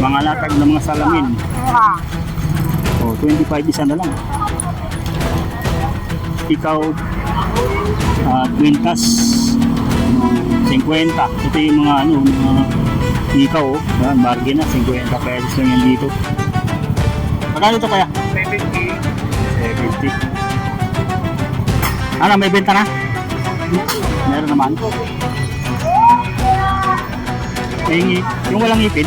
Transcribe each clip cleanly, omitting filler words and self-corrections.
Mga latag ng mga salamin. O, 25 isa na lang. Ikaw, kwintas, 50. Ito yung mga mga ikaw, bargain na, 50 pesos lang yan dito. Magkano ito kaya? 70. 70. Ano, may benta na? Meron naman. Yung walang ipin?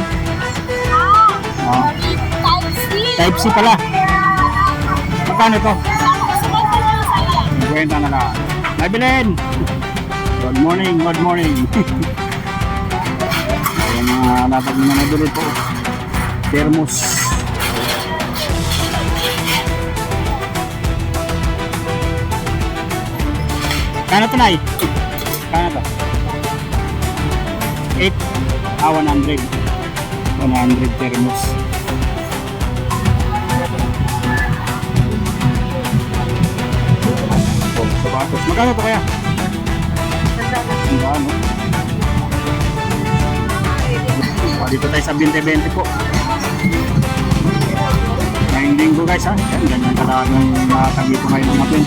Type C pala. Magkano ito? 50 na lang. Hi, Belen! Good morning, good morning. Ayan mga latag na nagdulod po. Thermos. Kano ito, Nay? Kano ito? 8? 100. 100 thermos. Oh, sapatos. Magkano ito kaya? Magkano? Dito tayo sa 20-20 po. Ngayong linggo guys ha. Ganyan talagang nakakagito ngayon ng mga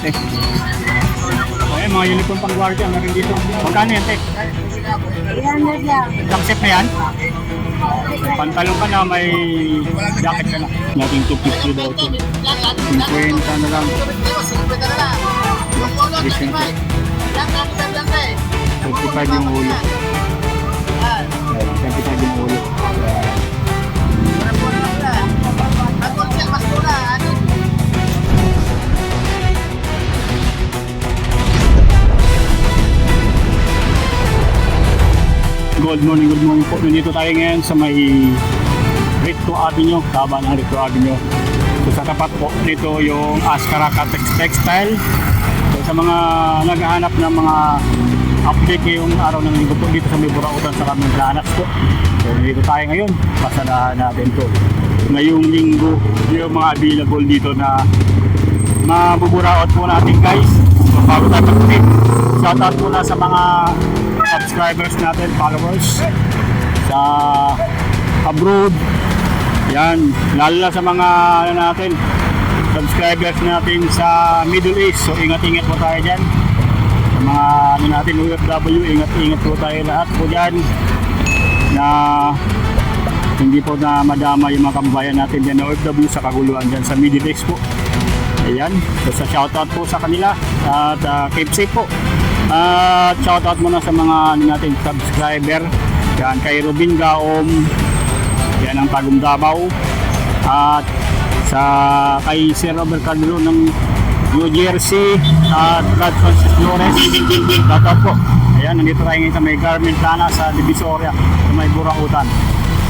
20-20. Ayan mga uniform pang guardia na rin dito. Magkano yan, Tek? 300 lang. Isang set na yan? Pantalong ka na, may jacket ka na. Nating 250 daw ito. 50 na lang. 35 yung ulo. 35 yung ulo. Good morning po. Nandito tayo ngayon sa may Recto Avenue, taba ng Recto Avenue. So sa tapat po nito yung Ascaraca Textile. So sa mga naghahanap ng mga update ngayong araw ng linggo po dito sa may Burautan sa kaming planas po. So nandito tayo ngayon, pasadahan natin to. Ngayong linggo yung mga available dito na mabuburaot po natin guys. So bago tayo mag-tip, shoutout po na sa mga subscribers natin, followers sa abroad. Yan, lalo na sa mga natin subscribers natin sa Middle East. So ingat-ingat po tayo dyan. Sa mga natin OFW, ingat-ingat po tayo lahat po dyan na hindi po na madama yung mga kababayan natin dyan na OFW sa kaguluhan dyan sa Middle East po. Ayan, so sa shoutout po sa kanila at keep safe po. At shoutout muna sa mga nating subscriber. Yan kay Robin Gaom, yan ang Tagum Davao. At sa kay Sir Robert Cardelo ng New Jersey at Brad Francis Flores. Shoutout po. Ayan, nandito tayo ngayon sa may Garment Plana sa Divisoria sa may Burautan.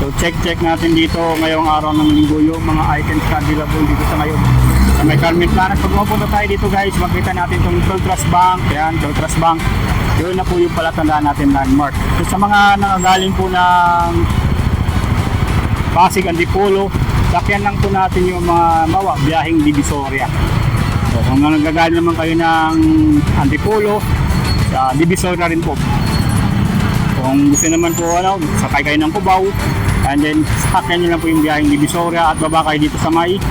So check natin dito ngayong araw ng linggo yung mga items na available dito sa ngayon sa may Carmen Planas. Pag mapunta tayo dito guys, makita natin itong Beltras Bank. Ayan, Beltras Bank. Yun na po yung palatandaan natin landmark. So sa mga nangagaling po ng Pasig, Antipolo, sakyan lang po natin yung mga biyaheng Divisoria. So kung nagagaling naman kayo ng Antipolo, sa Divisoria rin po. Kung gusto naman po sakay kayo ng Cubao, and then sakyan nyo lang po yung biyaheng Divisoria at baba kayo dito sa may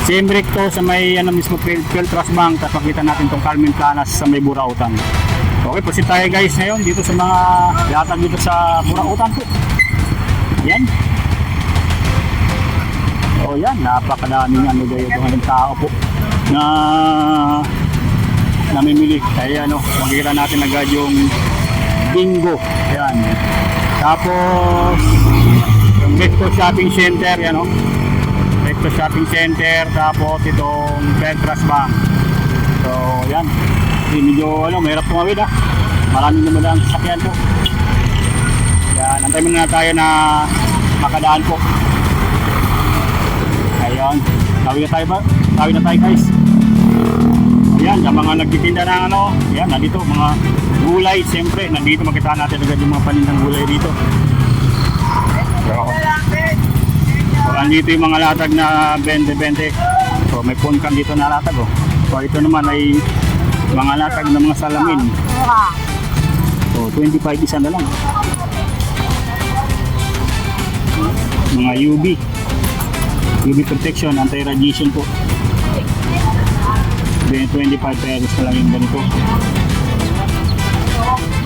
same recto sa may mismo Beltras Bank. Tapos makita natin itong Carmen Planas sa may Burautan. Okay, proceed tayo guys ngayon dito sa mga latag dito sa Burautan po. Yan. O yan, napakadaming ng tao po na namimili. Kaya makikita natin agad yung bingo. Yan. Tapos yung Recto Shopping Center, yan Recto Shopping Center, tapos itong Beltras Bank. So yan, medyo mahirap tumawid maraming naman sasakyan po. Yan, antay muna tayo na makadaan po. Ayan, tawid na tayo guys. Ayan, yung mga nagtitinda ng yan, nandito mga gulay, siyempre nandito makita natin agad yung mga panindang gulay dito. So andito yung mga latag na 20-20. So may punkan dito na latag So ito naman ay mga latag ng mga salamin. So 25 isa na lang. Mga UV protection, anti-radiation po. 25 pesos na lang yung ganito.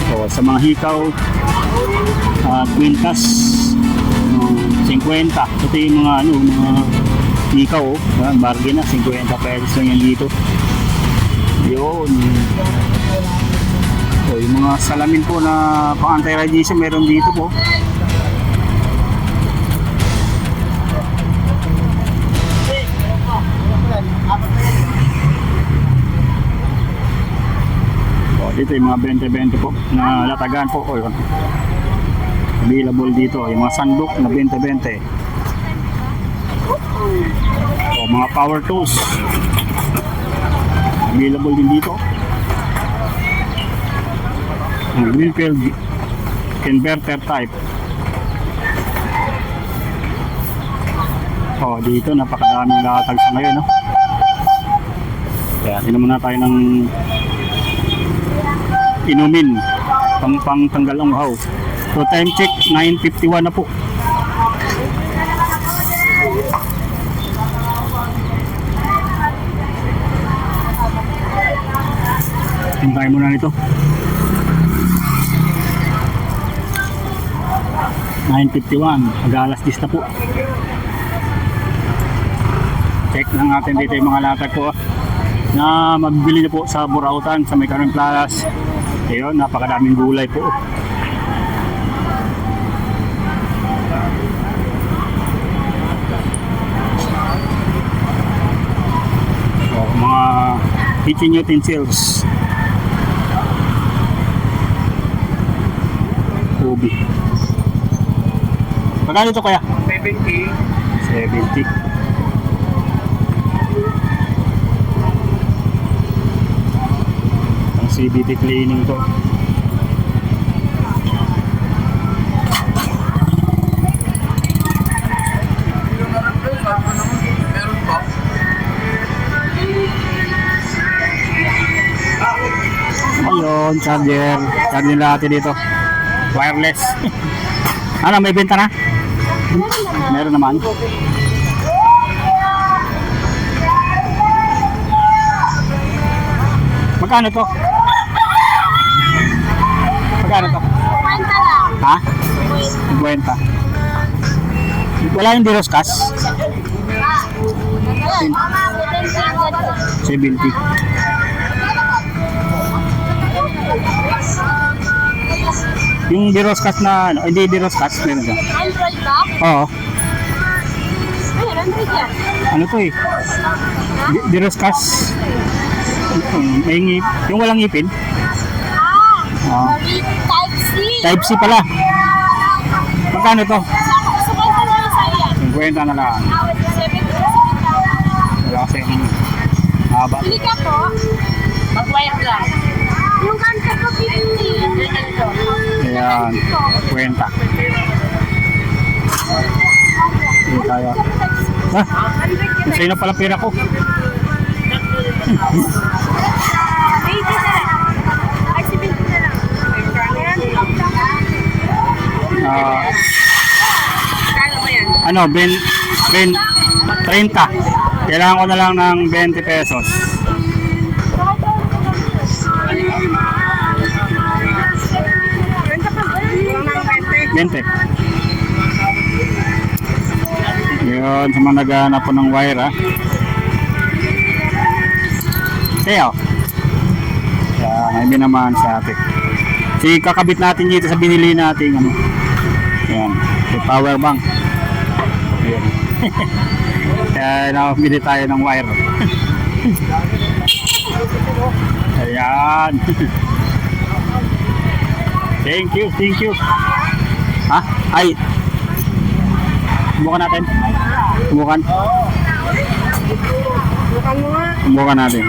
So, sa mga hikaw, quintas, 50. Ito yung mga mga hikaw, bargain na, 50 pesos lang yan dito. Yun. So, yung mga salamin po na pang anti-radiation meron dito po. Dito yung mga 20-20 po na latagan po. O, yun. Available dito yung mga sandok na 20-20. O, mga power tools available din dito. Ang Greenfield converter type. O, dito napakadaming latag sa ngayon, no? Kaya inom muna tayo ng inumin pang tanggal ang uhaw. So time check 9:51 na po. Hintayin muna nito. 9:51, mag-alas 10 na po. Check lang natin dito yung mga latag ko na magbili na po sa Burautan sa May Carmen Plaza. Ayun, napakadaming gulay po. So, mga kitchen utensils. Ubi. Magkano ito kaya? 70. 70. CBT cleaning to. Meron pa. Ayun, charger. Charger natin dito. Wireless. Ano, may benta na? Meron naman. Magkano to? Magkano to? Kwenta lang. Ha? 50. Wala yung diroskas? 70. Yung diroskas na, hindi diroskas, meron ka? Android ba? Oo. Ayun, Android yan. Ano to eh? Diroskas. May yung walang ngipin. Ah. Type C. Type C pala. Magkano to? Sa kwenta na lang sa'yo yan. 50 na lang. 70. Wala kasi yung haba. Bili ka po. Mag-wire lang. Yung kanta ko 50. Ayan. 50. Hindi tayo. Ha? Sa'yo na pala pera ko. 80 na lang. Ay, 70 na lang. Kala mo yan? Ano, 30. Kailangan ko na lang ng 20 pesos. Renta pa ba? Walang mga 20. Yun, sa mga naghahanap po ng wire, ha. Kaya, may naman sa atin. Si kakabit natin dito sa binili natin, ano. Yan, yung power bank. Ayan. Kaya nakabili tayo ng wire. Ayan. Thank you, thank you. Ha? Ay. Subukan natin. Subukan. Subukan natin.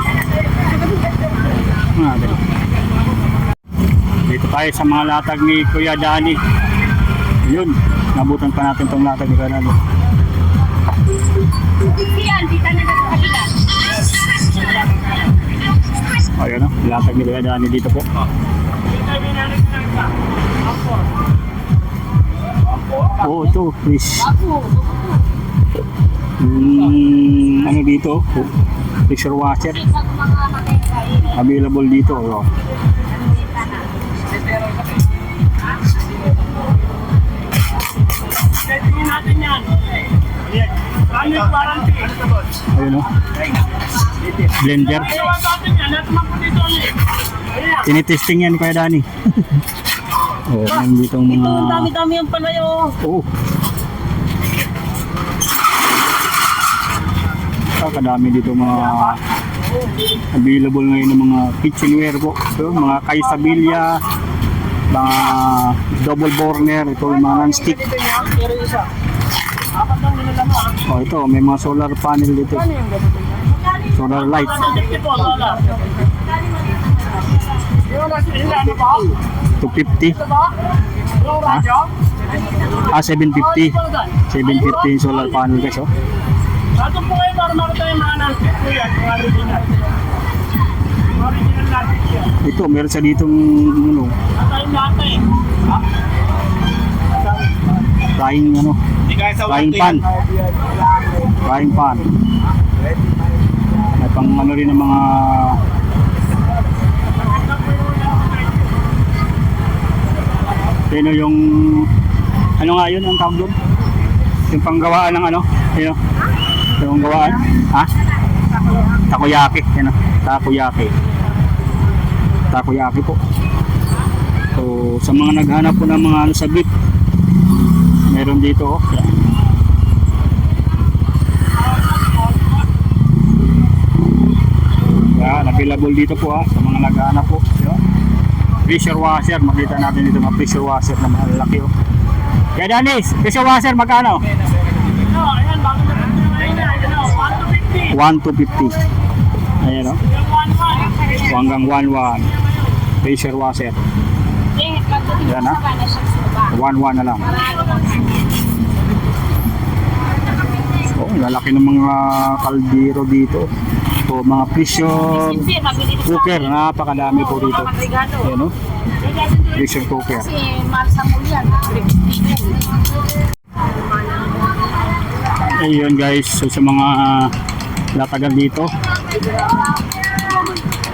Natin. Dito tayo sa mga latag ni Kuya Danny. Yun, nabutan pa natin tong latag ni Kuya Danny. Yan, dito na sa kabila. Ayun, no? Latag ni Kuya Danny dito po. Oh, ito, fish. Ano dito? Oh, pressure washer. Available dito. Oh. Tingnan natin yan. Ano yung warranty? Ayun o. Blender. Ayaw natin yan. Lahat naman po dito. Tinitesting yan Kuya Danny. Oh, nandito ang mga... Ang dami-dami yung pala yung... Oo. Kadami dito mga available ngayon ng mga kitchenware po. So, mga Kaisabilia, mga double burner, ito yung mga non-stick. Pero isa. Apat lang nila mo. Oh, ito, may mga solar panel dito. Ano yung ganito? Solar light. Ito, lola. Yung nasa ila, ano ba? 250. Ito ba? Yung radyo? 750. 750 yung solar panel guys, oh. Ato po kayo para makita yung mga nasa po yan. Mga original. Mga original natin yan. Ito, meron sa ditong ano, Tayong natin. frying ano, frying pan. Frying pan. May pang ano rin ng mga yung ano nga yun ang tawag doon? Yung panggawaan ng ano? Yun, yung gawaan? Ha? Takoyaki. Yan o. Takoyaki. Takoyaki po. So, sa mga naghanap po ng mga ano sa beef, meron dito. Oh. Yan, available dito po ha, sa mga naghanap po. Yan. Pressure washer, makita natin dito mga pressure washer na malaki. Oh. Kaya Danis, pressure washer magkano? Ano, ayan, bago na rin ngayon. 1 to 50. 1 to 50. Ayan o. So, hanggang 1-1. Pressure washer. Yan ha. 1-1 na lang. So, lalaki ng mga kaldero dito. So, mga pressure cooker. Napakadami po dito. Ayan o. Pressure cooker. Kasi marsa mo yan. Ayun guys. So, sa mga latagan dito.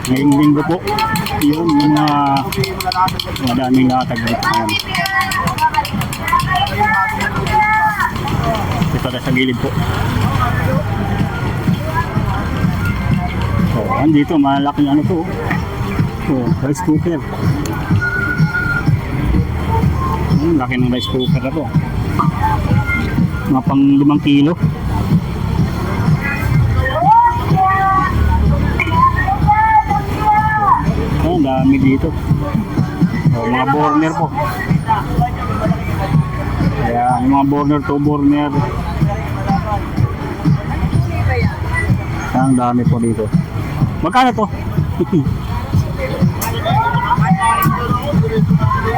Ngayong linggo po. Yun, yung madaming latag dito. Ayan. Ito na sa gilid po. So, andito, malaking ano to. Oh, rice cooker. Laki ng rice cooker na to. Mga pang 5 kilo. Ang dami dito. Oh, mga burner po. Ayan, yung mga burner, 2 burner. Ang dami po dito. Magkano to?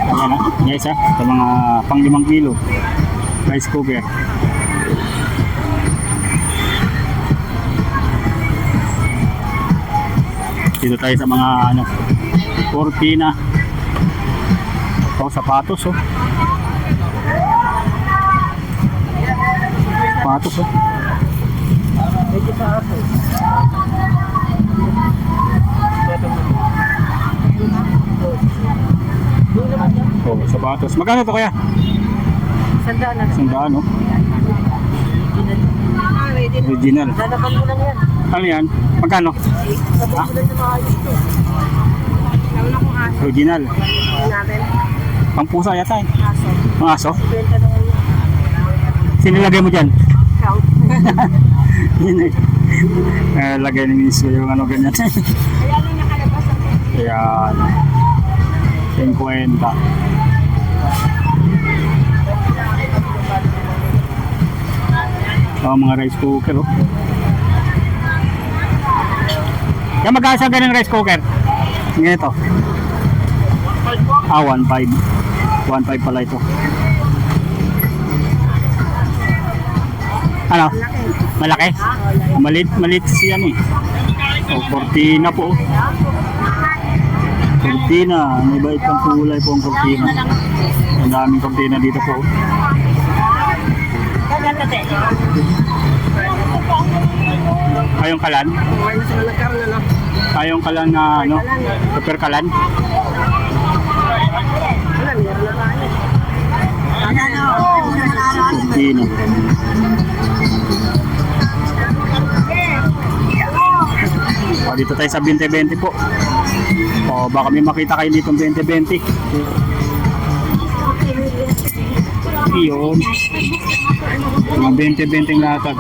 Ayan na, guys ha. Ito mga pang 5 kilo. Rice cooker. Dito tayo sa mga ano, cortina. Oh, sapatos oh. Sapatos oh. Oh, sapatos. Magkano to kaya? Sandaan oh. Original. Dadapan mo lang yan. Ano yan? Magkano? Dadapan mo lang yung mga ayos ito. Nauna kong aso. Original. Natin. Pampusa yata eh. Aso. Mga aso? Benta na ngayon. Sinilagay mo dyan? Count. Yun eh. Lagay ni Miss ko yung ano ganyan. Kaya nung nakalabas ang Ayan. 50. Mga rice cooker oh. Kaya magkano sa ganang rice cooker? Ganito. 1.5. 1.5 pala ito. Ano? Malaki? Malit siya eh. Oh, cortina po. Cortina. May bait pang kulay po ang cortina. Ang daming cortina dito po. 50 te. Ayong kalan? Kaya na sila nagkaroon na. Ayong kalan na ano? Super kalan? Wala, meron na tayo. Pino. O, dito tayo sa 20-20 po. O, baka may makita kayo dito 20-20. Iyon. Mga 20-20 latag.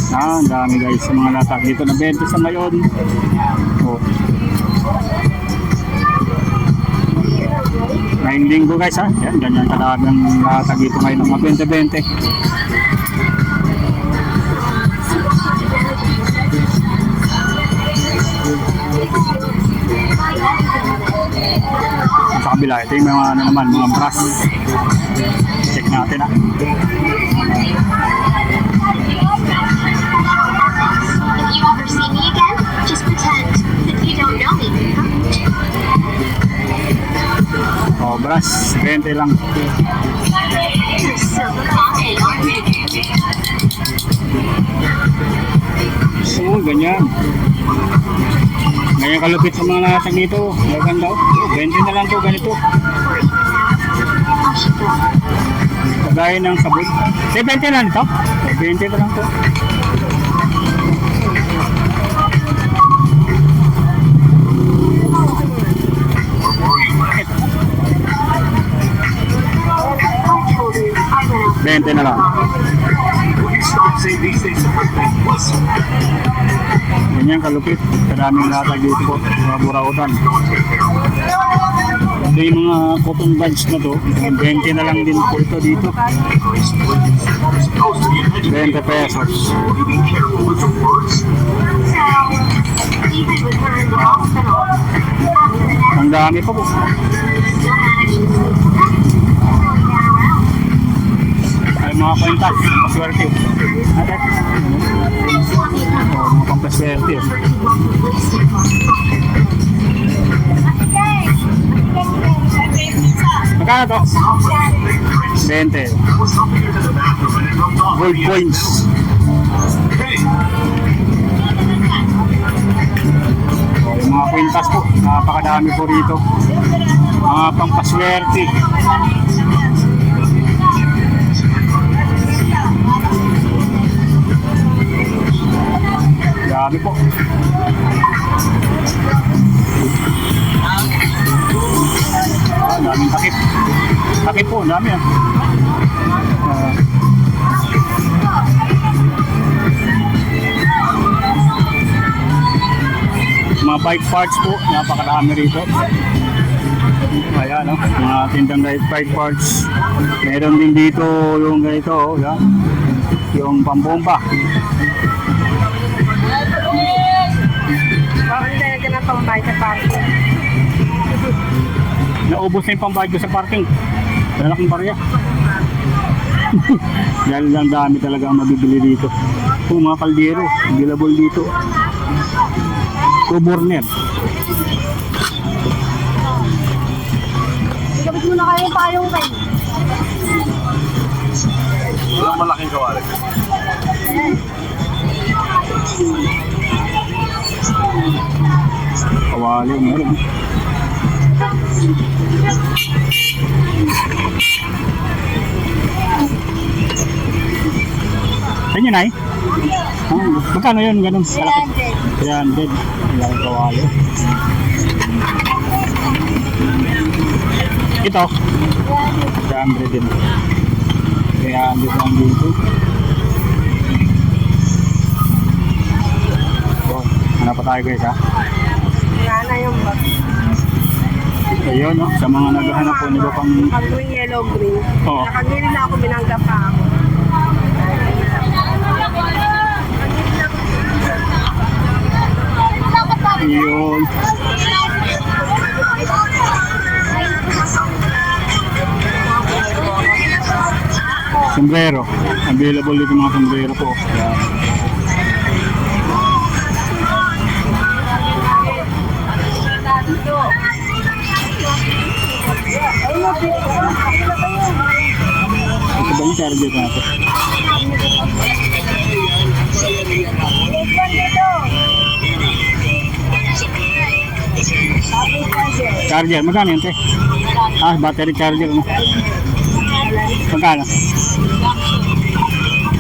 Ang dami guys sa mga latag dito na 20 sa ngayon. Oh. Ngayong linggo guys ha. Yan, ganyan kadami ang latag dito ngayon ng mga 20-20. Sa kabila, ito yung mga ano naman, mga brass. Check natin ha. If you ever see me again, just pretend that you don't know me. Oh, brass, 20 lang. You're so cocky, aren't you? So, ganyan. Ganyan kalupit sa mga latag dito. Maganda. Oh, 20 na lang to, ganito. Kagaya ng sabon. 20 lang to. 20 na lang to. Bente na lang. Ganyan kalupit. Karaming latag dito po. Mga burautan. Ito yung mga cotton buds na to. 20 na lang din po ito dito. 20 pesos. Even with her in the hospital, Ang dami pa po. Ay mga kwenta. Paswerte. Ate. Oh, mga pampaswerte. Magkano to? 20. Gold coins. Oh, yung mga kwintas po. Napakadami po rito. Mga pampaswerte. Grabe po. Daming takip. Takip po, dami ah. Mga bike parts po, napakarami rito. Ayan, no? Mga tindang bike parts. Meron din dito yung ganito, oh, yan. Yung pambomba. Bakit hindi ka na pambay sa parking? Naubos na yung pambayad ko sa parking. Lalaking barya. Dahil lang dami talaga ang mabibili dito. Ito mga kaldero, available dito. Ito burner. Ikabit mo na kayo yung payong kayo. Walang malaking kawali. Kawali, meron. Saan yun ay? Magkano yun? Ganun. 300. 300. Wala kawali. Ito. 300 din. 300 lang dito. Oh, hanap pa tayo guys ha. Wala na yung bag. Ayun no, sa mga naghahanap po nila pang Pag green, yellow, green. Oo. Nakagili na ako, binangga pa ako. yun. Sombrero. Available dito mga sombrero po. Ayan. Ito ba yung charger natin? Charger, magkano yun, te? Ah, battery charger, no? Magkano?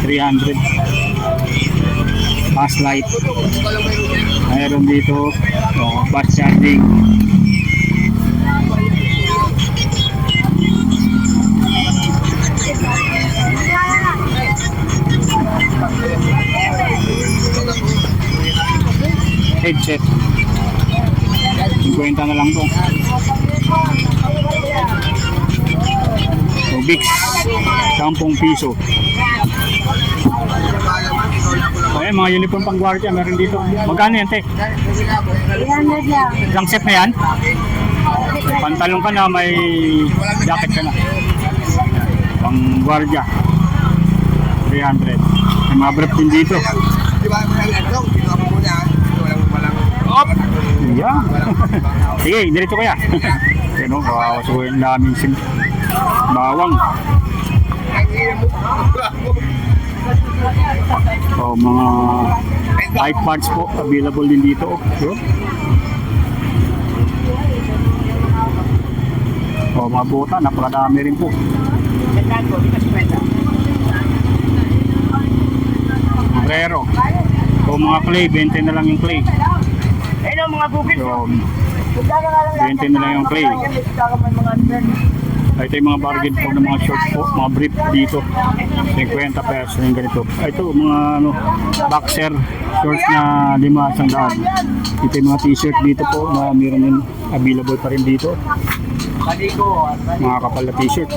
300. Fast light. Mayroon dito, fast charging. Headset. 50 na lang to. So, Vicks, 10 piso. Ayan, mga uniform pang guardia, meron dito. Magkano yan, te? 300 lang. Isang set na yan? Pantalon ka na, may jacket ka na. Pang guardia. 300. May mga brief din dito. Yeah. Sige, dirito kaya. Yan o, kakasuhin namin si bawang. So, mga bike parts po, available din dito. So, mga bota, napakadami rin po. Sombrero. So, mga clay, 20 na lang yung clay. Hello mga bukid. So, 20 na lang yung clay. Ito yung mga bargain po ng mga shorts po, mga brief dito. 50 pesos yung ganito. Ito, mga ano, boxer shorts na 500. Ito yung mga t-shirt dito po na meron din available pa rin dito. Mga kapal na t-shirt.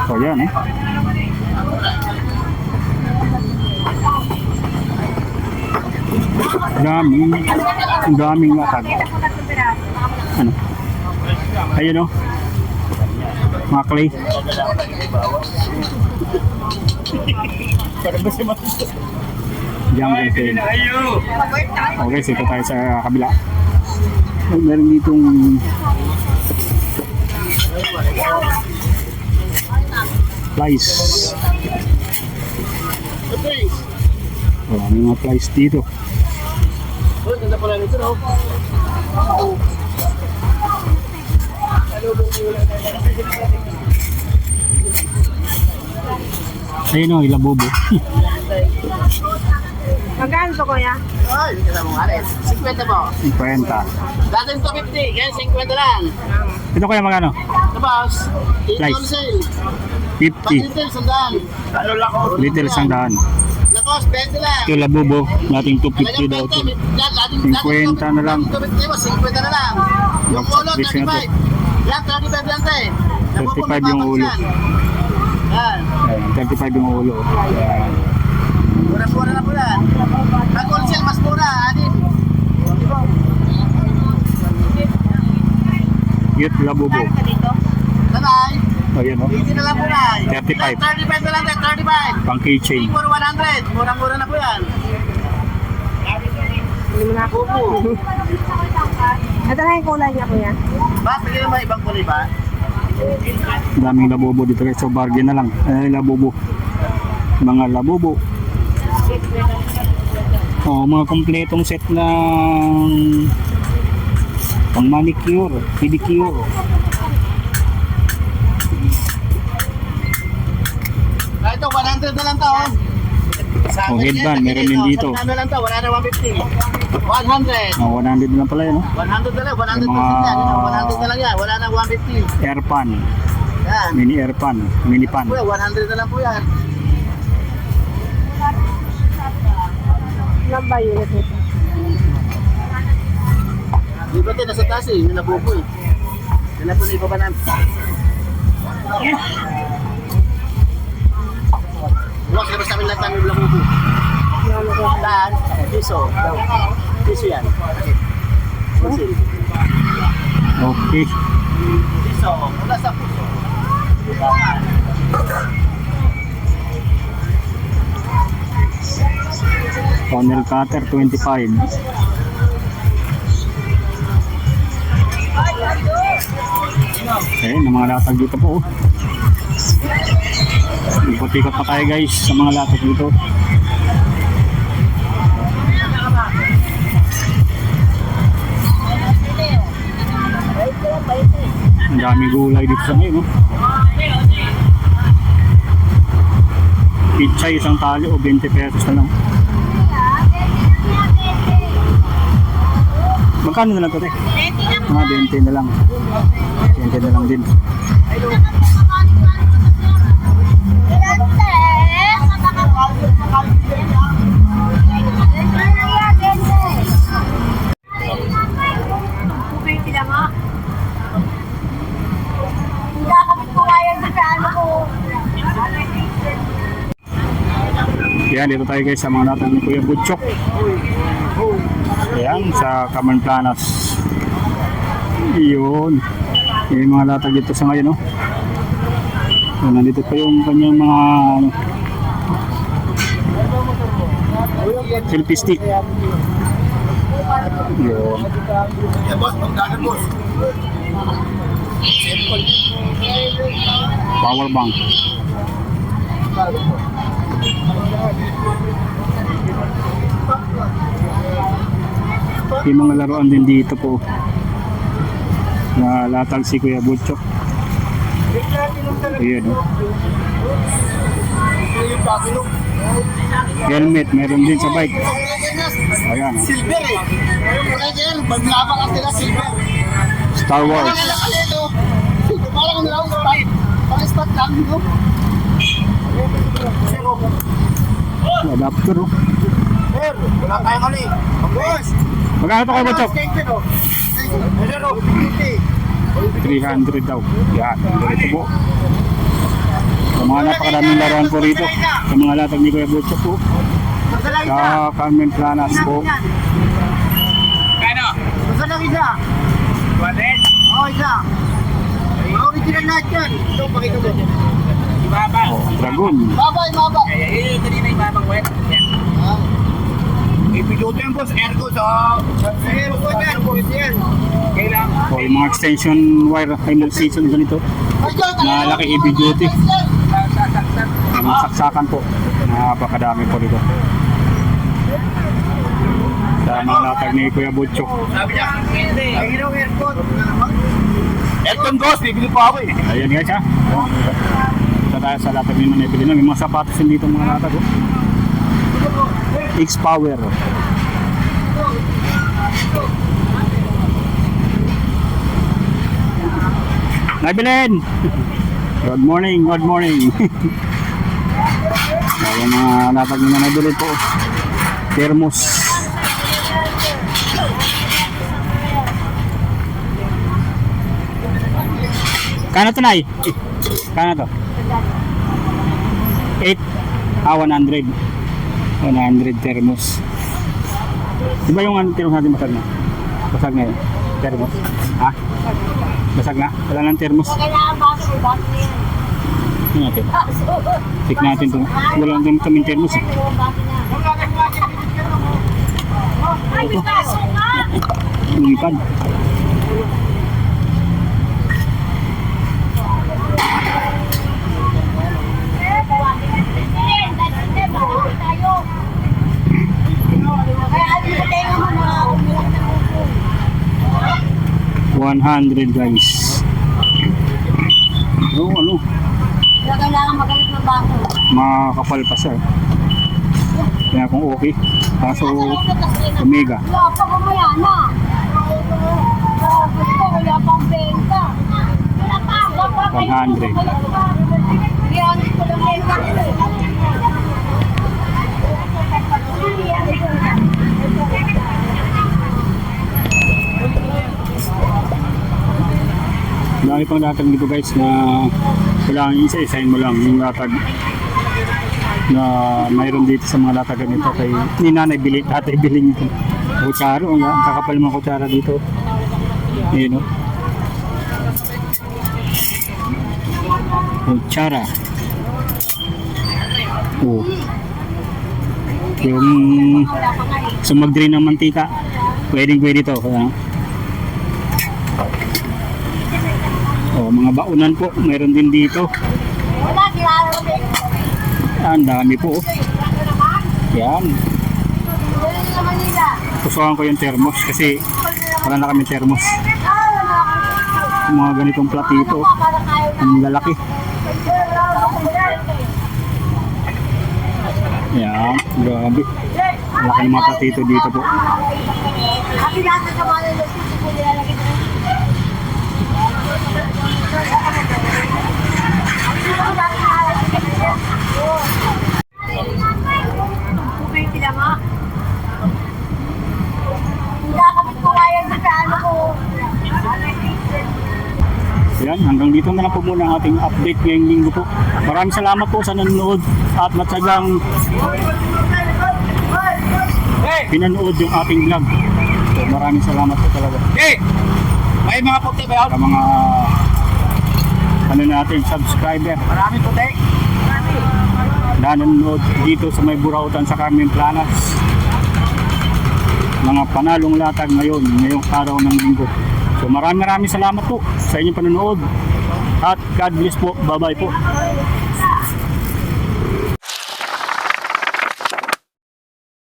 So, yan eh. Daming latag. Ano? Ayun o. Mga clay. Jungle cane. Okay, sito tayo sa kabila. Ay, meron ditong flies. May mga flies dito. Ganda pala nito, no? Ayun o, ilabobo. Magkano to, kuya? Ay, hindi ka na mong alis. 50 po. 50. Dating 250, kaya 50 lang. Ito kaya magkano? Tapos, Slice. on sale. 50. Pag-little, sandaan. Ano lang ako? Little sandaan. Lakos, 20 lang. Ito labobo, nating 250 daw ito. 50 na lang. 50 na lang. Yung ulo, Please na to. 35. Yan, 35 lang tayo. 35 yung ulo. Yan. Ayan, 35 yung ulo. Ayan. Mura-mura na po yan. Pag wholesale, mas mura. Anin. Cute labobo. Tanay. Ayan o. 50 na lang po na. 35. 35 na lang tayo, 35. Pang keychain. Siguro 100. Murang-mura na po yan. Hindi mo na ako. Opo. Ito na yung kulay niya, kuya. Ba, pwede naman ibang kulay ba? Daming labobo dito guys. So bargain na lang. Ay, labobo. Mga labobo. Oh, mga kompletong set ng pang manicure, pedicure. Ito, 100 na lang taon. Oh, headband, meron din dito. Ano lang to, wala na 150. 100. Oh, 100 na pala yun. 100 na lang, 100 Yung na mga- lang. 100 na lang yan, wala na 150. Airpan. Yan. Mini airpan. Mini pan. Kuya, 100 na lang po yan. Ilan ba unit nito? Di ba tayo nasa taas eh, yung nabuko eh. Yan na po na ibaba namin. Bukas ka ba sa amin lang tayo yung nabuko? Saan? Piso. Piso yan. Piso. Okay. Piso. Wala sa Funnel cutter, 25. Okay, ng mga latag dito po. Ikot-ikot pa tayo guys sa mga latag dito. Ang daming gulay dito sa ngayon, no? Pizza isang tali o 20 pesos na lang. Magkano na lang ito, te? Mga 20 na lang. 20 na lang din. Yan, dito tayo guys sa mga latag ni Kuya Butchok. Ayan, sa Common Planas. Yun. Yung mga latag dito sa ngayon, no? So, nandito pa yung kanyang mga selfie stick. Yun. Power bank. Yung mga laruan din dito po na latag si Kuya Butchok. Ayan, oh. Helmet, meron din sa bike. Ayan, oh. Silver eh. Maglabang ang tila silver. Star Wars. Parang ang nilang start. Pang-start lang, no? Adapter, oh. Sir, wala tayong ano eh. Boss! Magkano ito Kuya Butchok? Hello, 300 daw. Yan, dito po. Sa mga napakaraming laruan po rito. Sa mga latag ni Kuya Butchok po. Sa Carmen Planas po. Kano? Basta lang isa. 100? Oo, isa. Original lahat yan. Ito, pakita mo. Ibaba. Oh, Dragon. Ibaba. Dali na ibabang wet. Yan. Ipigoto yung boss, ergo sa... Ergo yan. Kailangan. O yung mga extension wire final season ganito. Na laki heavy duty. Yung mga saksakan po. Napakadami po dito. Sa mga latag ni Kuya Butchok. Sabi niya, hindi. Ang ilaw aircon. Aircon boss, bibili pa ako eh. Ayan guys ha. Sa tayo sa latag ni Manay Pilino. May mga sapatos din dito mga latag. X-Power. Naibilin! Good morning. Ayan mga latag ni Manay Pilino po. Thermos. Kano to, Nay? Kano to? 8? 100. 100 thermos. Diba yung thermos natin basag na? Basag na yun? Thermos? Ha? Basag na? Wala nang thermos? Kailangan baso na yan. Ano natin? Check natin ito. Wala nang kaming thermos. Ay, may baso ka! Lumipad. Kaya atin sa tenga mo na umiyak na upo. 100 guys. Ano? Kaya kailangan magalit ng baso. Makakapal pa siya. Kaya kung okay. Kaso Omega. Wala pa kumaya na. Wala pang benta. Wala pa. 100. 300 ko lang benta. Dami pang latag dito guys na kailangan isa-isahin mo lang yung latag na mayroon dito sa mga latagan nito kay ni nanay tatay bilhin ito. Kutsara, ang kakapal mga kutsara dito. Ayan o. Kutsara. Oh. Yung sumag-drain ng mantika, pwede to. Oh, mga baunan po, meron din dito. Ang dami po. Yan. Pusuhan ko yung thermos kasi wala na kami thermos. Yung mga ganitong platito, ang lalaki. Yan, grabe. Laki ng mga platito dito po. Yan, hanggang dito na lang po muna ang ating update ngayong linggo po. Maraming salamat po sa nanonood at matyagang pinanood yung ating vlog. So, maraming salamat po talaga. Hey! May mga puti ba yun? Sa mga natin, subscriber Marami puti. na nanonood dito sa may Burautan sa Carmen Planas. Mga panalong latag ngayong araw ng linggo. So maraming salamat po sa inyong panonood at God bless po. Bye bye po.